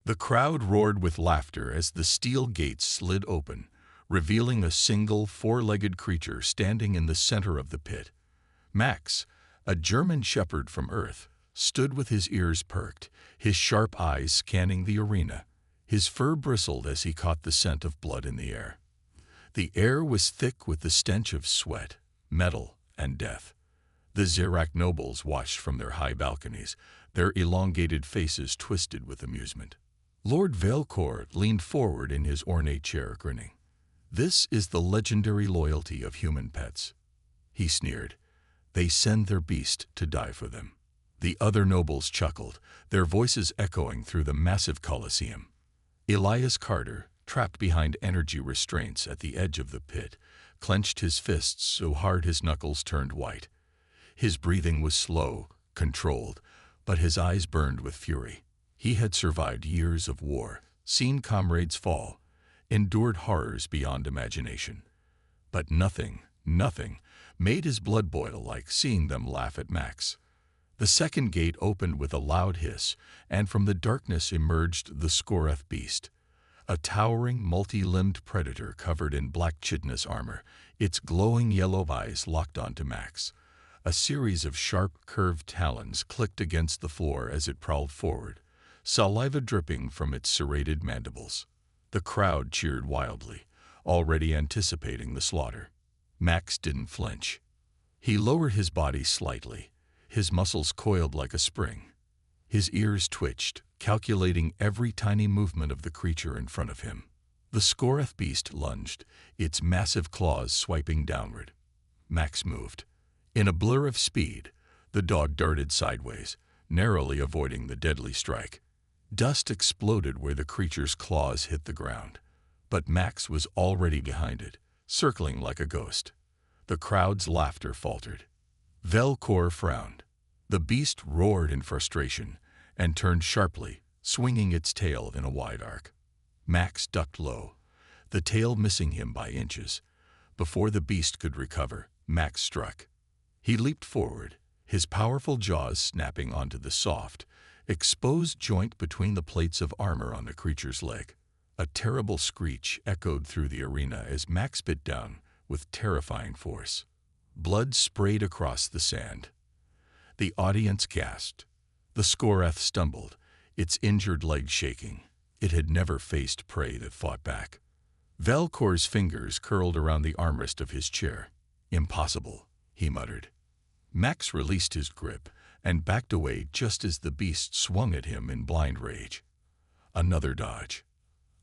The crowd roared with laughter as the steel gates slid open, revealing a single four-legged creature standing in the center of the pit. Max, a German shepherd from Earth, stood with his ears perked, his sharp eyes scanning the arena. His fur bristled as he caught the scent of blood in the air. The air was thick with the stench of sweat, metal, and death. The Zirac nobles watched from their high balconies, their elongated faces twisted with amusement. Lord Valcourt leaned forward in his ornate chair, grinning. "This is the legendary loyalty of human pets," he sneered. "They send their beast to die for them." The other nobles chuckled, their voices echoing through the massive Colosseum. Elias Carter, trapped behind energy restraints at the edge of the pit, clenched his fists so hard his knuckles turned white. His breathing was slow, controlled, but his eyes burned with fury. He had survived years of war, seen comrades fall, endured horrors beyond imagination. But nothing made his blood boil like seeing them laugh at Max. The second gate opened with a loud hiss, and from the darkness emerged the Scoreth beast, a towering, multi-limbed predator covered in black chitinous armor, its glowing yellow eyes locked onto Max. A series of sharp, curved talons clicked against the floor as it prowled forward, saliva dripping from its serrated mandibles. The crowd cheered wildly, already anticipating the slaughter. Max didn't flinch. He lowered his body slightly, his muscles coiled like a spring. His ears twitched, calculating every tiny movement of the creature in front of him. The Scoreth beast lunged, its massive claws swiping downward. Max moved. In a blur of speed, the dog darted sideways, narrowly avoiding the deadly strike. Dust exploded where the creature's claws hit the ground, but Max was already behind it, circling like a ghost. The crowd's laughter faltered. Valcourt frowned. The beast roared in frustration and turned sharply, swinging its tail in a wide arc. Max ducked low, the tail missing him by inches. Before the beast could recover, Max struck. He leaped forward, his powerful jaws snapping onto the soft, exposed joint between the plates of armor on the creature's leg. A terrible screech echoed through the arena as Max bit down with terrifying force. Blood sprayed across the sand. The audience gasped. The Scoreth stumbled, its injured leg shaking. It had never faced prey that fought back. Valcourt's fingers curled around the armrest of his chair. "Impossible," he muttered. Max released his grip and backed away just as the beast swung at him in blind rage. Another dodge.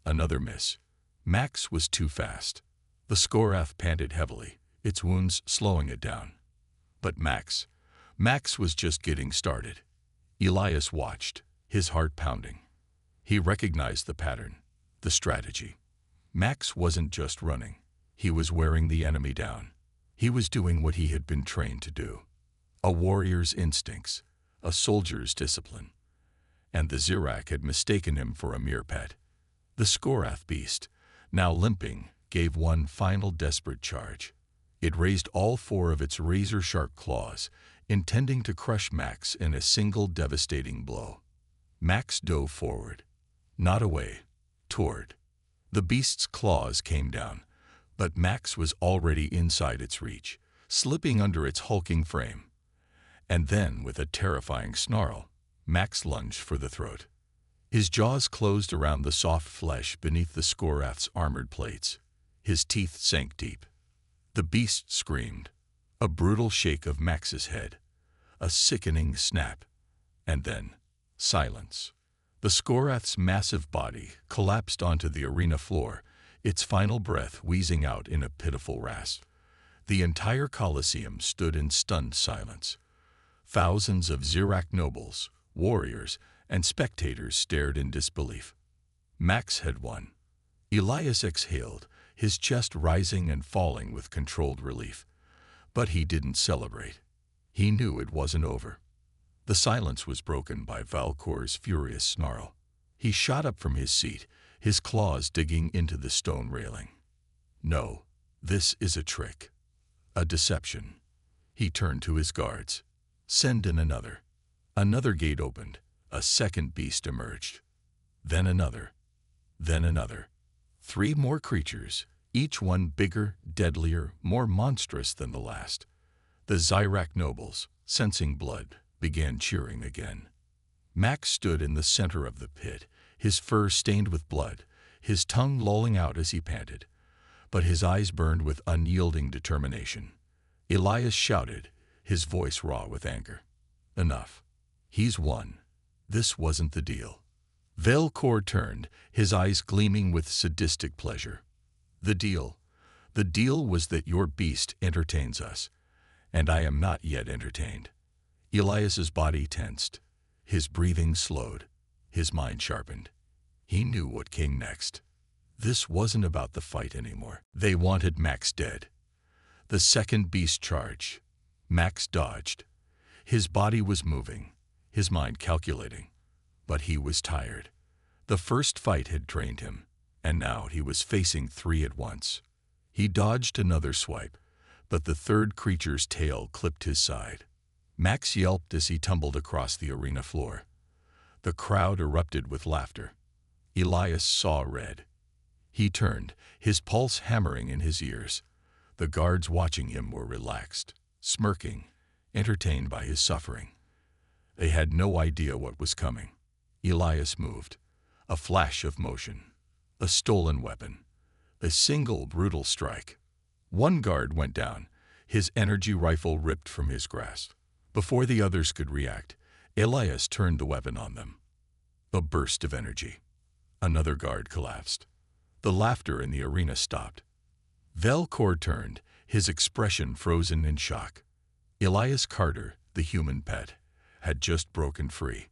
Another miss. Max was too fast. The Scoreth panted heavily, its wounds slowing it down. But Max was just getting started. Elias watched, his heart pounding. He recognized the pattern, the strategy. Max wasn't just running. He was wearing the enemy down. He was doing what he had been trained to do. A warrior's instincts, a soldier's discipline. And the Zirac had mistaken him for a mere pet. The Scoreth beast, now limping, gave one final desperate charge. It raised all four of its razor-sharp claws, intending to crush Max in a single devastating blow. Max dove forward, not away, toward. The beast's claws came down, but Max was already inside its reach, slipping under its hulking frame. And then, with a terrifying snarl, Max lunged for the throat. His jaws closed around the soft flesh beneath the Scoreth's armored plates. His teeth sank deep. The beast screamed, a brutal shake of Max's head, a sickening snap, and then silence. The Scoreth's massive body collapsed onto the arena floor, its final breath wheezing out in a pitiful rasp. The entire Colosseum stood in stunned silence. Thousands of Zirac nobles, warriors, and spectators stared in disbelief. Max had won. Elias exhaled, his chest rising and falling with controlled relief. But he didn't celebrate. He knew it wasn't over. The silence was broken by Valcourt's furious snarl. He shot up from his seat, his claws digging into the stone railing. "No, this is a trick. A deception." He turned to his guards. "Send in another." Another gate opened. A second beast emerged. Then another. Then another. 3 more creatures, each one bigger, deadlier, more monstrous than the last. The Zyrak nobles, sensing blood, began cheering again. Max stood in the center of the pit, his fur stained with blood, his tongue lolling out as he panted. But his eyes burned with unyielding determination. Elias shouted, his voice raw with anger. Enough. He's won. This wasn't the deal. Velkor turned, his eyes gleaming with sadistic pleasure. The deal was that your beast entertains us, and I am not yet entertained. Elias's body tensed, his breathing slowed, his mind sharpened. He knew what came next. This wasn't about the fight anymore. They wanted Max dead. The second beast charge. Max dodged. His body was moving, his mind calculating. But he was tired. The first fight had drained him, and now he was facing 3 at once. He dodged another swipe, but the third creature's tail clipped his side. Max yelped as he tumbled across the arena floor. The crowd erupted with laughter. Elias saw red. He turned, his pulse hammering in his ears. The guards watching him were relaxed, smirking, entertained by his suffering. They had no idea what was coming. Elias moved. A flash of motion. A stolen weapon. A single brutal strike. One guard went down, his energy rifle ripped from his grasp. Before the others could react, Elias turned the weapon on them. A burst of energy. Another guard collapsed. The laughter in the arena stopped. Velkor turned, his expression frozen in shock. Elias Carter, the human pet, had just broken free.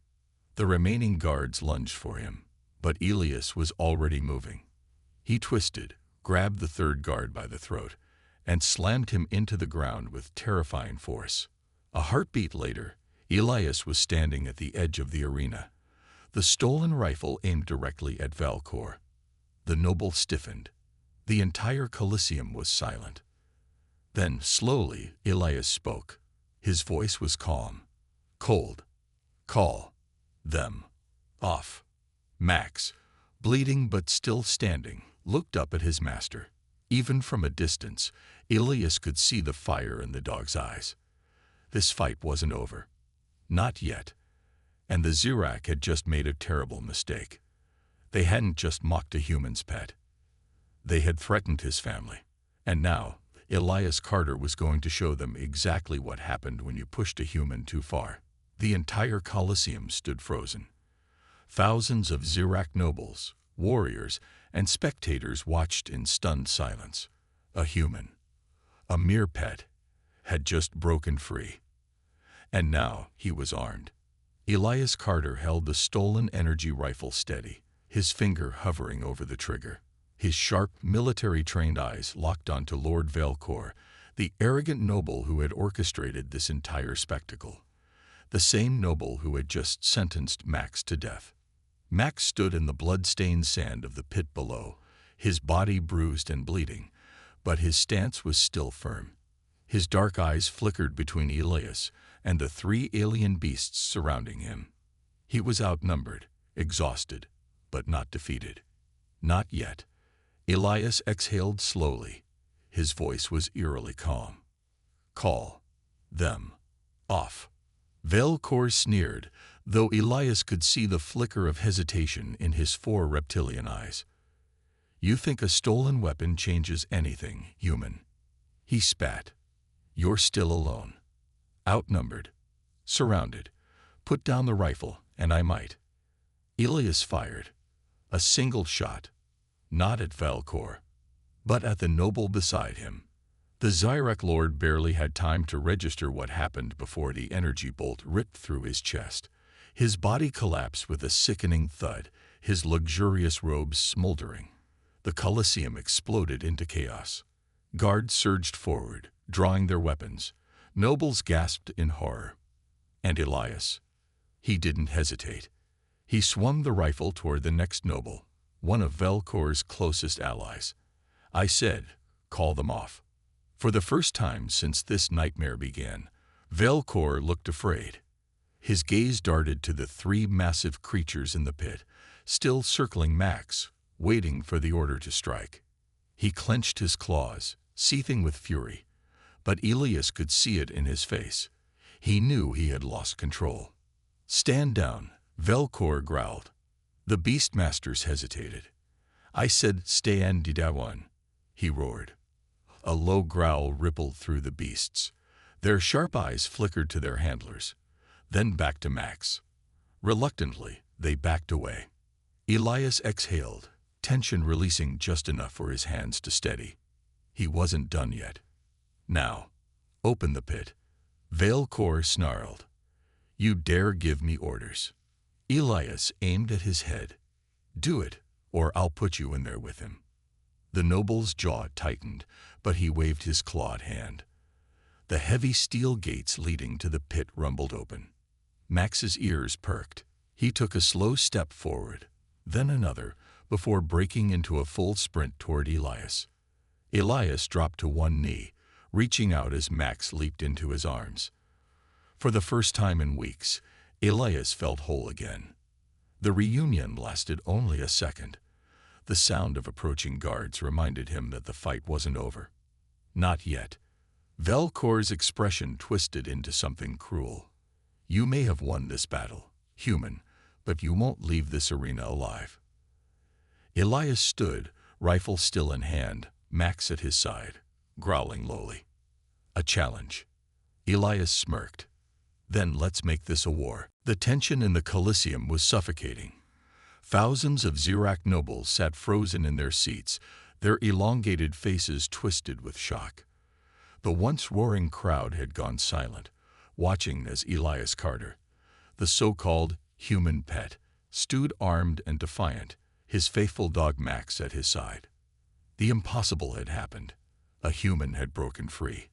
The remaining guards lunged for him, but Elias was already moving. He twisted, grabbed the third guard by the throat, and slammed him into the ground with terrifying force. A heartbeat later, Elias was standing at the edge of the arena, the stolen rifle aimed directly at Velkor. The noble stiffened. The entire Colosseum was silent. Then, slowly, Elias spoke. His voice was calm, cold. Call them off. Max, bleeding but still standing, looked up at his master. Even from a distance, Elias could see the fire in the dog's eyes. This fight wasn't over. Not yet. And the Zyrak had just made a terrible mistake. They hadn't just mocked a human's pet. They had threatened his family. And now, Elias Carter was going to show them exactly what happened when you pushed a human too far. The entire Colosseum stood frozen. Thousands of Zyrak nobles, warriors, and spectators watched in stunned silence. A human, a mere pet, had just broken free. And now he was armed. Elias Carter held the stolen energy rifle steady, his finger hovering over the trigger. His sharp, military-trained eyes locked onto Lord Velkor, the arrogant noble who had orchestrated this entire spectacle. The same noble who had just sentenced Max to death. Max stood in the blood-stained sand of the pit below, his body bruised and bleeding, but his stance was still firm. His dark eyes flickered between Elias and the 3 alien beasts surrounding him. He was outnumbered, exhausted, but not defeated. Not yet. Elias exhaled slowly. His voice was eerily calm. Call them off. Velkor sneered, though Elias could see the flicker of hesitation in his 4 reptilian eyes. You think a stolen weapon changes anything, human? He spat. You're still alone. Outnumbered. Surrounded. Put down the rifle, and I might. Elias fired. A single shot. Not at Velkor, but at the noble beside him. The Zyrak Lord barely had time to register what happened before the energy bolt ripped through his chest. His body collapsed with a sickening thud, his luxurious robes smoldering. The Colosseum exploded into chaos. Guards surged forward, drawing their weapons. Nobles gasped in horror. And Elias? He didn't hesitate. He swung the rifle toward the next noble, one of Velkor's closest allies. I said, call them off. For the first time since this nightmare began, Velkor looked afraid. His gaze darted to the 3 massive creatures in the pit, still circling Max, waiting for the order to strike. He clenched his claws, seething with fury, but Elias could see it in his face. He knew he had lost control. "Stand down," Velcor growled. The Beastmasters hesitated. "I said stand down," he roared. A low growl rippled through the beasts. Their sharp eyes flickered to their handlers, then back to Max. Reluctantly, they backed away. Elias exhaled, tension releasing just enough for his hands to steady. He wasn't done yet. "Now, open the pit," Velcor snarled. "You dare give me orders?" Elias aimed at his head. "Do it, or I'll put you in there with him." The noble's jaw tightened, but he waved his clawed hand. The heavy steel gates leading to the pit rumbled open. Max's ears perked. He took a slow step forward, then another, before breaking into a full sprint toward Elias. Elias dropped to one knee, reaching out as Max leaped into his arms. For the first time in weeks, Elias felt whole again. The reunion lasted only a second. The sound of approaching guards reminded him that the fight wasn't over. Not yet. Velcor's expression twisted into something cruel. "You may have won this battle, human, but you won't leave this arena alive." Elias stood, rifle still in hand, Max at his side, growling lowly. "A challenge." Elias smirked. "Then let's make this a war." The tension in the Coliseum was suffocating. Thousands of Zirak nobles sat frozen in their seats, their elongated faces twisted with shock. The once roaring crowd had gone silent, watching as Elias Carter, the so-called human pet, stood armed and defiant, his faithful dog Max at his side. The impossible had happened. A human had broken free.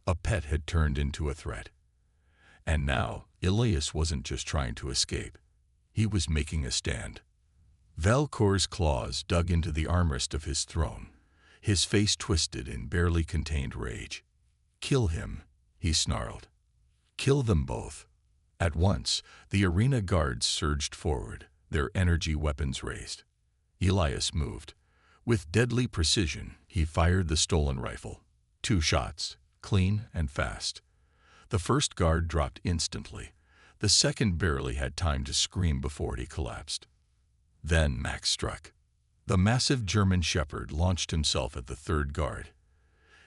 A pet had turned into a threat. And now, Elias wasn't just trying to escape. He was making a stand. Velcor's claws dug into the armrest of his throne, his face twisted in barely contained rage. "Kill him," he snarled. "Kill them both." At once, the arena guards surged forward, their energy weapons raised. Elias moved. With deadly precision, he fired the stolen rifle. 2 shots, clean and fast. The first guard dropped instantly. The second barely had time to scream before he collapsed. Then Max struck. The massive German shepherd launched himself at the third guard,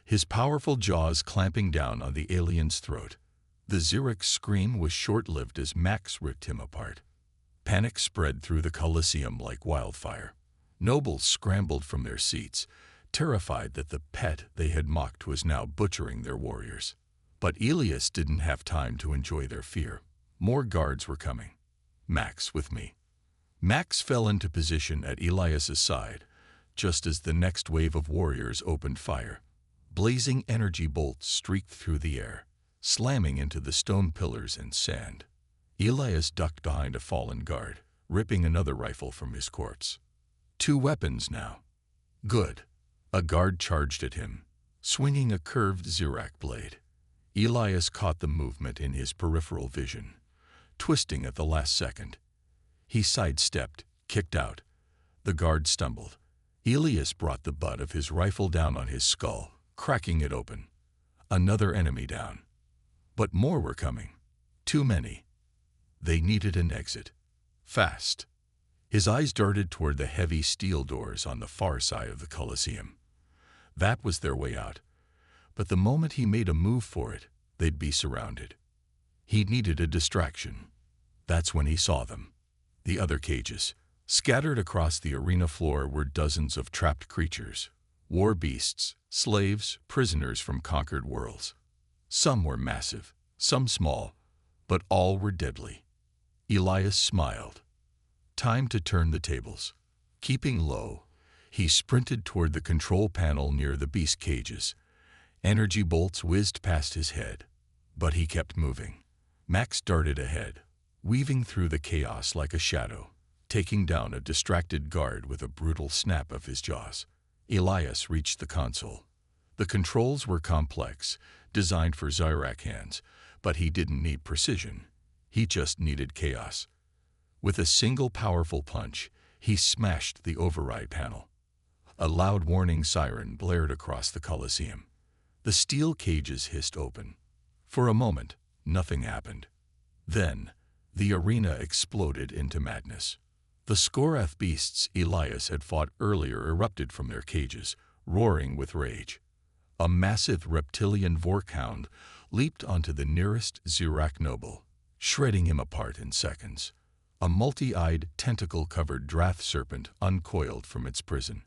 his powerful jaws clamping down on the alien's throat. The Zirak's scream was short-lived as Max ripped him apart. Panic spread through the Coliseum like wildfire. Nobles scrambled from their seats, terrified that the pet they had mocked was now butchering their warriors. But Elias didn't have time to enjoy their fear. More guards were coming. "Max, with me." Max fell into position at Elias's side, just as the next wave of warriors opened fire. Blazing energy bolts streaked through the air, slamming into the stone pillars and sand. Elias ducked behind a fallen guard, ripping another rifle from his corpse. 2 weapons now. Good. A guard charged at him, swinging a curved Zirak blade. Elias caught the movement in his peripheral vision, twisting at the last second. He sidestepped, kicked out. The guard stumbled. Elias brought the butt of his rifle down on his skull, cracking it open. Another enemy down. But more were coming. Too many. They needed an exit. Fast. His eyes darted toward the heavy steel doors on the far side of the Coliseum. That was their way out. But the moment he made a move for it, they'd be surrounded. He needed a distraction. That's when he saw them. The other cages. Scattered across the arena floor were dozens of trapped creatures. War beasts, slaves, prisoners from conquered worlds. Some were massive, some small, but all were deadly. Elias smiled. Time to turn the tables. Keeping low, he sprinted toward the control panel near the beast cages. Energy bolts whizzed past his head, but he kept moving. Max darted ahead, weaving through the chaos like a shadow, taking down a distracted guard with a brutal snap of his jaws. Elias reached the console. The controls were complex, designed for Zirak hands, but he didn't need precision. He just needed chaos. With a single powerful punch, He smashed the override panel. A loud warning siren blared across the Colosseum. The steel cages hissed open. For a moment, nothing happened. Then, the arena exploded into madness. The Scorath beasts Elias had fought earlier erupted from their cages, roaring with rage. A massive reptilian vorkhound leaped onto the nearest Zirak noble, shredding him apart in seconds. A multi-eyed, tentacle-covered drath serpent uncoiled from its prison,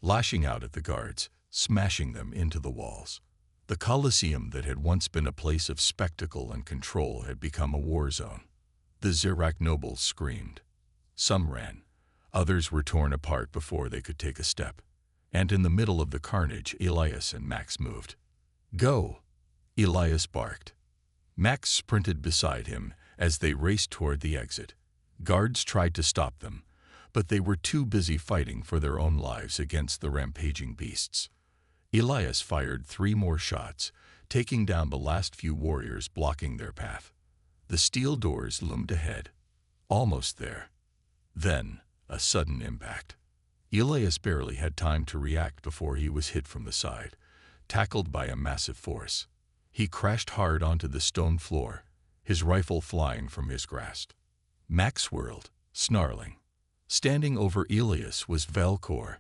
lashing out at the guards, smashing them into the walls. The Colosseum that had once been a place of spectacle and control had become a war zone. The Zirak nobles screamed. Some ran. Others were torn apart before they could take a step. And in the middle of the carnage, Elias and Max moved. "Go!" Elias barked. Max sprinted beside him as they raced toward the exit. Guards tried to stop them, but they were too busy fighting for their own lives against the rampaging beasts. Elias fired 3 more shots, taking down the last few warriors blocking their path. The steel doors loomed ahead, almost there. Then, a sudden impact. Elias barely had time to react before he was hit from the side, tackled by a massive force. He crashed hard onto the stone floor, his rifle flying from his grasp. Max whirled, snarling. Standing over Elias was Velkor.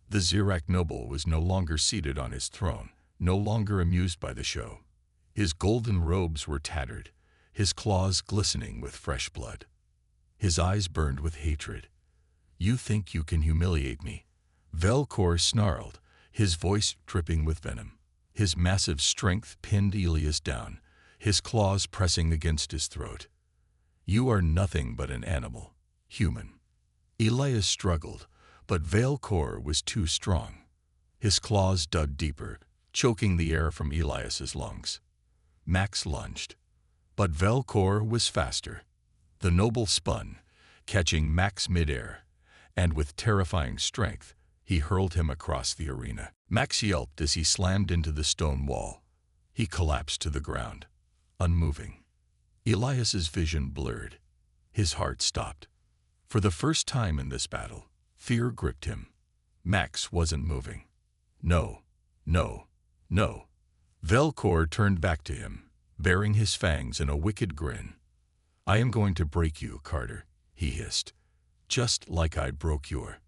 The Zirak noble was no longer seated on his throne, no longer amused by the show. His golden robes were tattered, his claws glistening with fresh blood. His eyes burned with hatred. "You think you can humiliate me?" Velkor snarled, his voice dripping with venom. His massive strength pinned Elias down, his claws pressing against his throat. "You are nothing but an animal, human." Elias struggled, but Velkor was too strong. His claws dug deeper, choking the air from Elias's lungs. Max lunged, but Velkor was faster. The noble spun, catching Max midair, and with terrifying strength, he hurled him across the arena. Max yelped as he slammed into the stone wall. He collapsed to the ground, unmoving. Elias's vision blurred. His heart stopped. For the first time in this battle, fear gripped him. Max wasn't moving. No, no, no. Velkor turned back to him, baring his fangs in a wicked grin. "I am going to break you, Carter," he hissed. "Just like I broke your."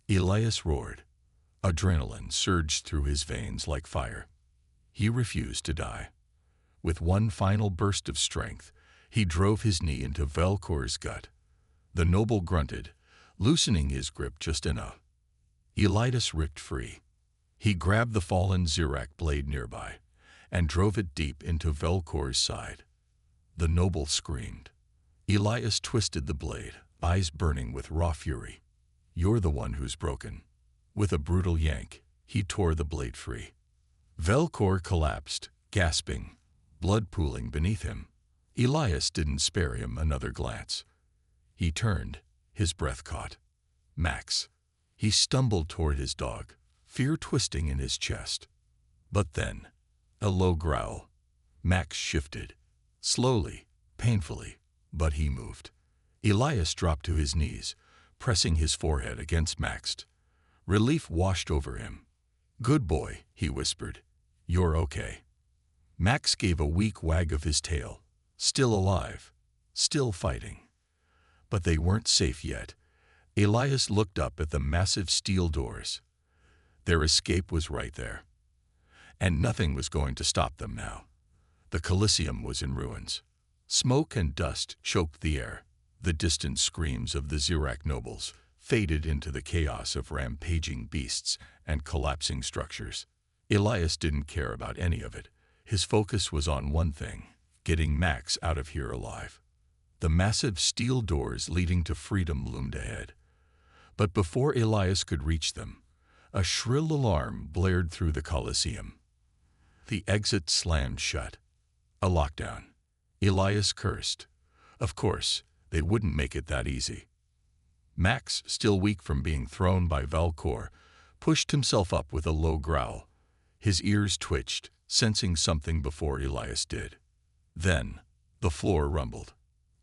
Elias roared. Adrenaline surged through his veins like fire. He refused to die. With one final burst of strength, he drove his knee into Velkor's gut. The noble grunted, loosening his grip just enough. Elias ripped free. He grabbed the fallen Zirak blade nearby and drove it deep into Velkor's side. The noble screamed. Elias twisted the blade, eyes burning with raw fury. "You're the one who's broken." With a brutal yank, he tore the blade free. Velkor collapsed, gasping, blood pooling beneath him. Elias didn't spare him another glance. He turned, his breath caught. Max. He stumbled toward his dog, fear twisting in his chest. But then, a low growl. Max shifted. Slowly, painfully, but he moved. Elias dropped to his knees, pressing his forehead against Max. Relief washed over him. "Good boy," he whispered. "You're okay." Max gave a weak wag of his tail. Still alive, still fighting. But they weren't safe yet. Elias looked up at the massive steel doors. Their escape was right there. And nothing was going to stop them now. The Colosseum was in ruins. Smoke and dust choked the air. The distant screams of the Zirak nobles faded into the chaos of rampaging beasts and collapsing structures. Elias didn't care about any of it. His focus was on one thing, getting Max out of here alive. The massive steel doors leading to freedom loomed ahead. But before Elias could reach them, a shrill alarm blared through the Colosseum. The exit slammed shut. A lockdown. Elias cursed. Of course, they wouldn't make it that easy. Max, still weak from being thrown by Velkor, pushed himself up with a low growl. His ears twitched, sensing something before Elias did. Then, the floor rumbled.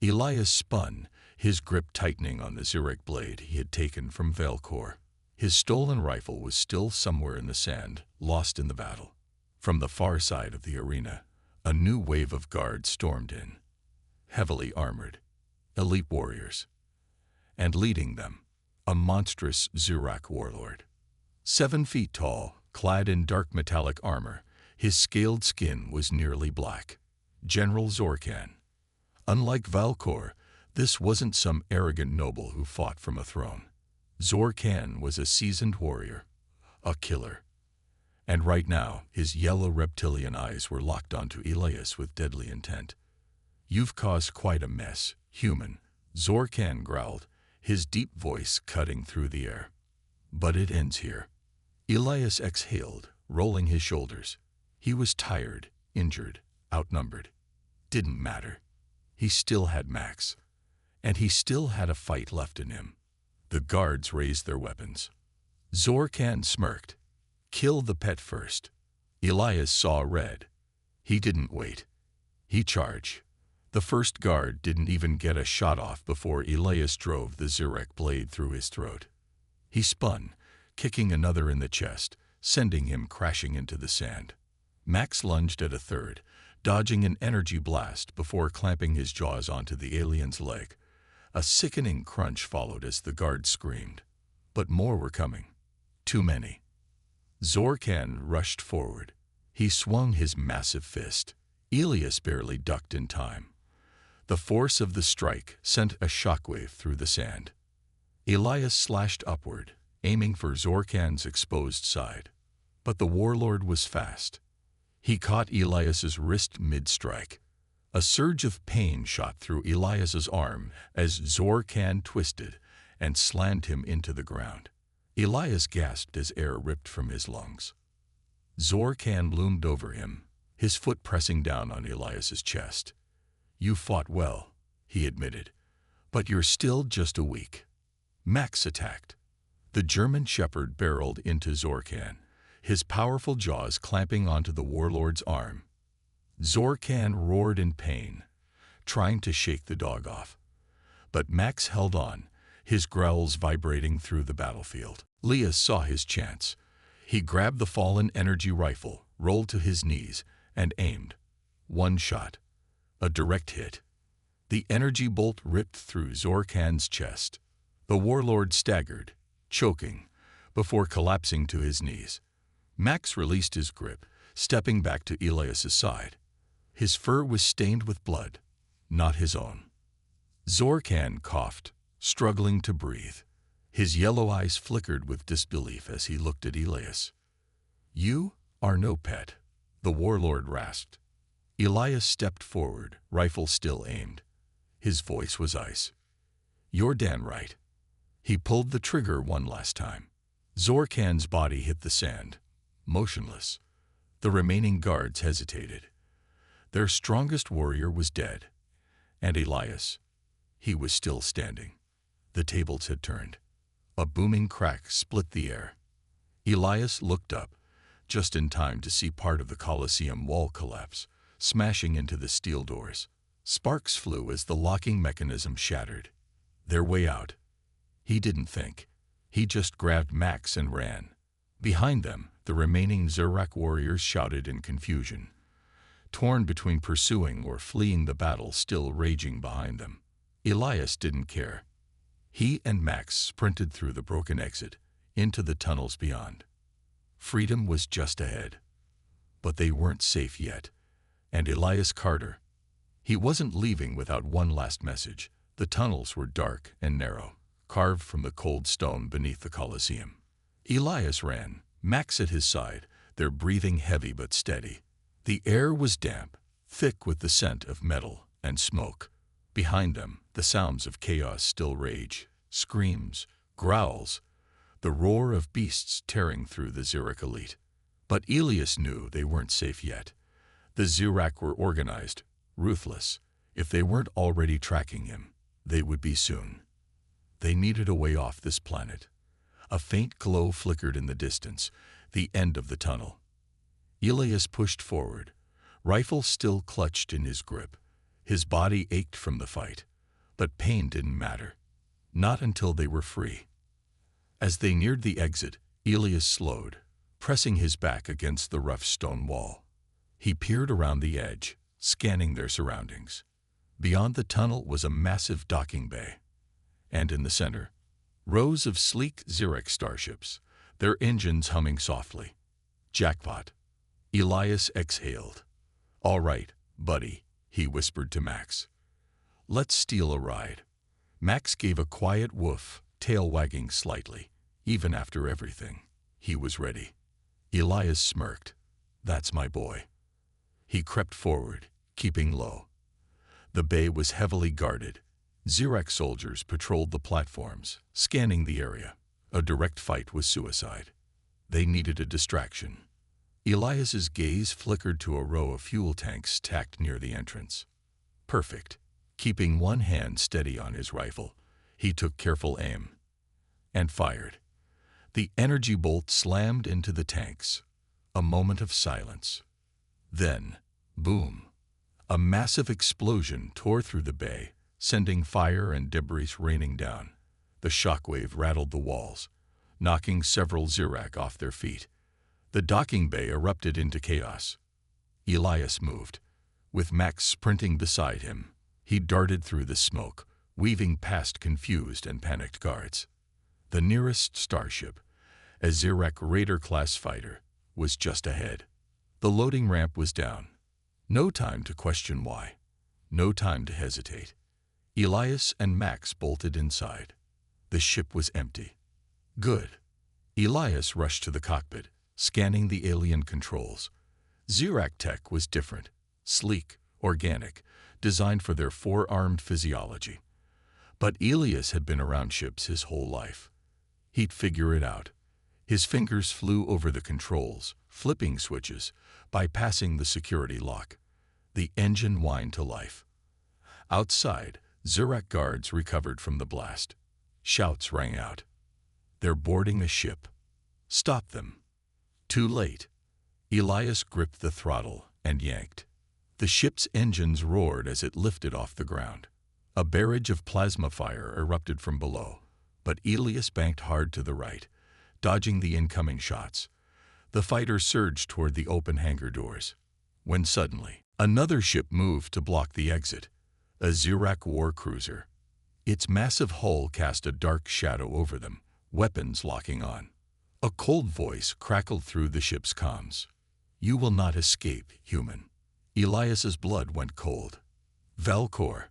Elias spun, his grip tightening on the Zurich blade he had taken from Velcor. His stolen rifle was still somewhere in the sand, lost in the battle. From the far side of the arena, a new wave of guards stormed in, heavily armored, elite warriors, and leading them, a monstrous Zurich warlord. 7 feet tall, clad in dark metallic armor, his scaled skin was nearly black. General Zorkan. Unlike Valcor, this wasn't some arrogant noble who fought from a throne. Zorkan was a seasoned warrior, a killer. And right now, his yellow reptilian eyes were locked onto Elias with deadly intent. "You've caused quite a mess, human," Zorkan growled, his deep voice cutting through the air. "But it ends here." Elias exhaled, rolling his shoulders. He was tired, injured, outnumbered. Didn't matter. He still had Max. And he still had a fight left in him. The guards raised their weapons. Zorkan smirked. "Kill the pet first." Elias saw red. He didn't wait. He charged. The first guard didn't even get a shot off before Elias drove the Zurich blade through his throat. He spun, kicking another in the chest, sending him crashing into the sand. Max lunged at a third, dodging an energy blast before clamping his jaws onto the alien's leg. A sickening crunch followed as the guard screamed. But more were coming. Too many. Zorkan rushed forward. He swung his massive fist. Elias barely ducked in time. The force of the strike sent a shockwave through the sand. Elias slashed upward, aiming for Zorkan's exposed side. But the warlord was fast. He caught Elias's wrist mid-strike. A surge of pain shot through Elias's arm as Zorkan twisted and slammed him into the ground. Elias gasped as air ripped from his lungs. Zorkan loomed over him, his foot pressing down on Elias's chest. "You fought well," he admitted, "but you're still just a weak." Max attacked. The German shepherd barreled into Zorkan, his powerful jaws clamping onto the warlord's arm. Zorkan roared in pain, trying to shake the dog off. But Max held on, his growls vibrating through the battlefield. Elias saw his chance. He grabbed the fallen energy rifle, rolled to his knees, and aimed. One shot. A direct hit. The energy bolt ripped through Zorkan's chest. The warlord staggered, choking, before collapsing to his knees. Max released his grip, stepping back to Elias's side. His fur was stained with blood, not his own. Zorkan coughed, struggling to breathe. His yellow eyes flickered with disbelief as he looked at Elias. "You are no pet," the warlord rasped. Elias stepped forward, rifle still aimed. His voice was ice. "You're damn right." He pulled the trigger one last time. Zorkan's body hit the sand, motionless. The remaining guards hesitated. Their strongest warrior was dead. And Elias, he was still standing. The tables had turned. A booming crack split the air. Elias looked up, just in time to see part of the Colosseum wall collapse, smashing into the steel doors. Sparks flew as the locking mechanism shattered. Their way out. He didn't think. He just grabbed Max and ran. Behind them, the remaining Zurich warriors shouted in confusion, torn between pursuing or fleeing the battle still raging behind them. Elias didn't care. He and Max sprinted through the broken exit, into the tunnels beyond. Freedom was just ahead. But they weren't safe yet. And Elias Carter, he wasn't leaving without one last message. The tunnels were dark and narrow, carved from the cold stone beneath the Colosseum. Elias ran, Max at his side, their breathing heavy but steady. The air was damp, thick with the scent of metal and smoke. Behind them, the sounds of chaos still rage, screams, growls, the roar of beasts tearing through the Zurich elite. But Elias knew they weren't safe yet. The Zurich were organized, ruthless. If they weren't already tracking him, they would be soon. They needed a way off this planet. A faint glow flickered in the distance, the end of the tunnel. Elias pushed forward, rifle still clutched in his grip. His body ached from the fight, But pain didn't matter. Not until they were free. As they neared the exit, Elias slowed, pressing his back against the rough stone wall. He peered around the edge, scanning their surroundings. Beyond the tunnel was a massive docking bay. And in the center, rows of sleek Xerec starships, their engines humming softly. Jackpot. Elias exhaled. "All right, buddy," he whispered to Max. "Let's steal a ride." Max gave a quiet woof, tail wagging slightly. Even after everything, he was ready. Elias smirked. "That's my boy." He crept forward, keeping low. The bay was heavily guarded. Xerec soldiers patrolled the platforms, scanning the area. A direct fight was suicide. They needed a distraction. Elias's gaze flickered to a row of fuel tanks stacked near the entrance. Perfect. Keeping one hand steady on his rifle, he took careful aim and fired. The energy bolt slammed into the tanks. A moment of silence. Then, boom. A massive explosion tore through the bay, sending fire and debris raining down. The shockwave rattled the walls, knocking several Xerec off their feet. The docking bay erupted into chaos. Elias moved. With Max sprinting beside him, he darted through the smoke, weaving past confused and panicked guards. The nearest starship, a Xerec Raider-class fighter, was just ahead. The loading ramp was down. No time to question why. No time to hesitate. Elias and Max bolted inside. The ship was empty. Good. Elias rushed to the cockpit, scanning the alien controls. Xerec tech was different, sleek, organic, designed for their four-armed physiology. But Elias had been around ships his whole life. He'd figure it out. His fingers flew over the controls, flipping switches, bypassing the security lock. The engine whined to life. Outside, Xerec guards recovered from the blast. Shouts rang out. "They're boarding a ship. Stop them." Too late. Elias gripped the throttle and yanked. The ship's engines roared as it lifted off the ground. A barrage of plasma fire erupted from below, but Elias banked hard to the right, dodging the incoming shots. The fighter surged toward the open hangar doors, when suddenly, another ship moved to block the exit, a Xerec war cruiser. Its massive hull cast a dark shadow over them, weapons locking on. A cold voice crackled through the ship's comms. "You will not escape, human." Elias's blood went cold. Valcor,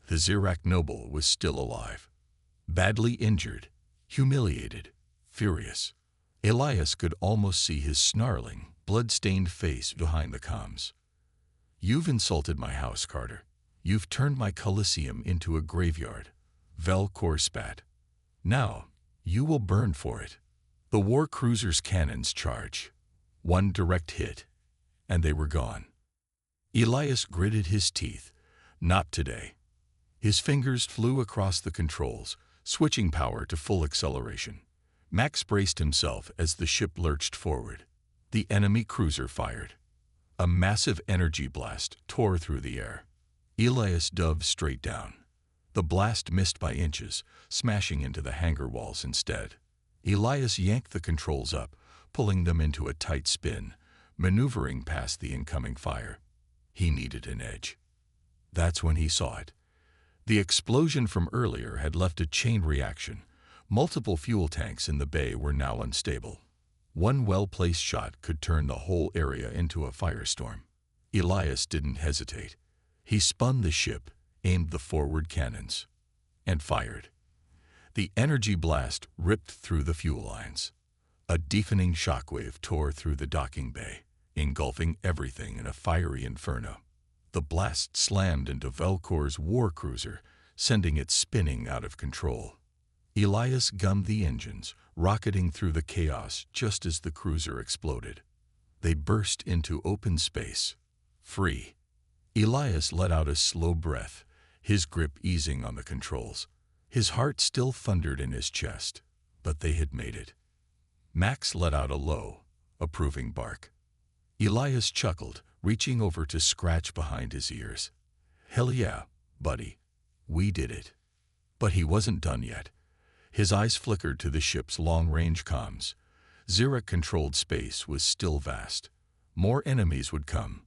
the Xerec noble, was still alive. Badly injured, humiliated, furious. Elias could almost see his snarling, blood-stained face behind the comms. "You've insulted my house, Carter. You've turned my Coliseum into a graveyard." Valcor spat. "Now, you will burn for it." The war cruiser's cannons charged. One direct hit, and they were gone. Elias gritted his teeth. Not today. His fingers flew across the controls, switching power to full acceleration. Max braced himself as the ship lurched forward. The enemy cruiser fired. A massive energy blast tore through the air. Elias dove straight down. The blast missed by inches, smashing into the hangar walls instead. Elias yanked the controls up, pulling them into a tight spin, maneuvering past the incoming fire. He needed an edge. That's when he saw it. The explosion from earlier had left a chain reaction. Multiple fuel tanks in the bay were now unstable. One well-placed shot could turn the whole area into a firestorm. Elias didn't hesitate. He spun the ship, aimed the forward cannons, and fired. The energy blast ripped through the fuel lines. A deafening shockwave tore through the docking bay, engulfing everything in a fiery inferno. The blast slammed into Valcor's war cruiser, sending it spinning out of control. Elias gummed the engines, rocketing through the chaos just as the cruiser exploded. They burst into open space, free. Elias let out a slow breath, his grip easing on the controls. His heart still thundered in his chest, but they had made it. Max let out a low, approving bark. Elias chuckled, reaching over to scratch behind his ears. "Hell yeah, buddy. We did it. But he wasn't done yet. His eyes flickered to the ship's long-range comms. Zurich-controlled space was still vast. More enemies would come.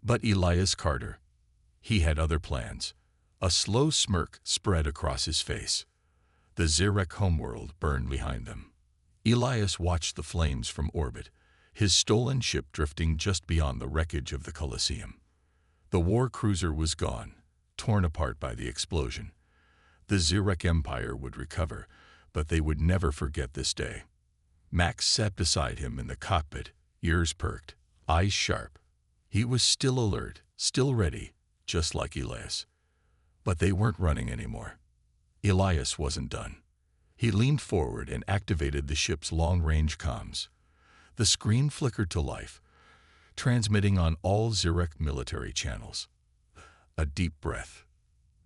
But Elias Carter, he had other plans. A slow smirk spread across his face. The Zurich homeworld burned behind them. Elias watched the flames from orbit, his stolen ship drifting just beyond the wreckage of the Colosseum. The war cruiser was gone, torn apart by the explosion. The Zurich Empire would recover, but they would never forget this day. Max sat beside him in the cockpit, ears perked, eyes sharp. He was still alert, still ready, just like Elias. But they weren't running anymore. Elias wasn't done. He leaned forward and activated the ship's long-range comms. The screen flickered to life, transmitting on all Zurich military channels. A deep breath.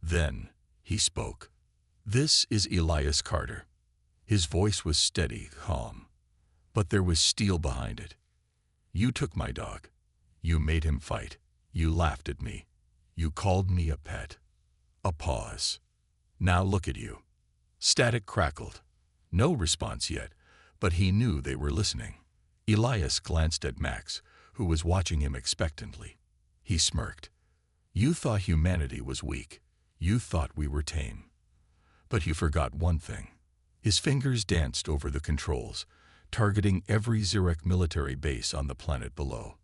Then he spoke. "This is Elias Carter." His voice was steady, calm. But there was steel behind it. "You took my dog. You made him fight. You laughed at me. You called me a pet." A pause. "Now look at you." Static crackled. No response yet, but he knew they were listening. Elias glanced at Max, who was watching him expectantly. He smirked. "You thought humanity was weak. You thought we were tame. But you forgot one thing." His fingers danced over the controls, targeting every Zurich military base on the planet below.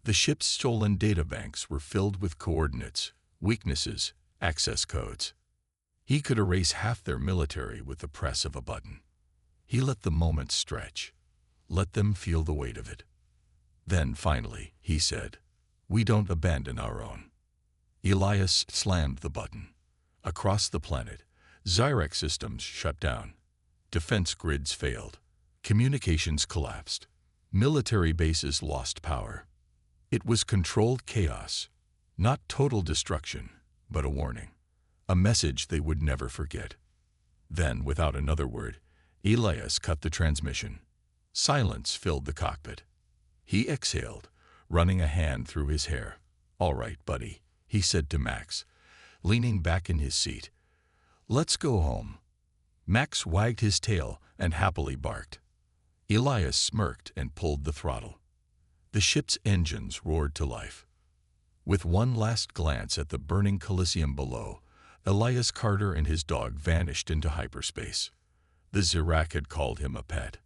The ship's stolen databanks were filled with coordinates, weaknesses, access codes. He could erase half their military with the press of a button. He let the moment stretch. Let them feel the weight of it. Then, finally, he said, "We don't abandon our own." Elias slammed the button. Across the planet, Zurich systems shut down. Defense grids failed. Communications collapsed. Military bases lost power. It was controlled chaos. Not total destruction, but a warning. A message they would never forget. Then, without another word, Elias cut the transmission. Silence filled the cockpit. He exhaled, running a hand through his hair. "All right, buddy," he said to Max, leaning back in his seat. "Let's go home." Max wagged his tail and happily barked. Elias smirked and pulled the throttle. The ship's engines roared to life. With one last glance at the burning Colosseum below, Elias Carter and his dog vanished into hyperspace. The Zurich had called him a pet.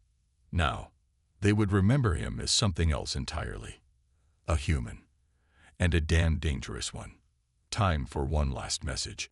Now, they would remember him as something else entirely. A human. And a damn dangerous one. Time for one last message.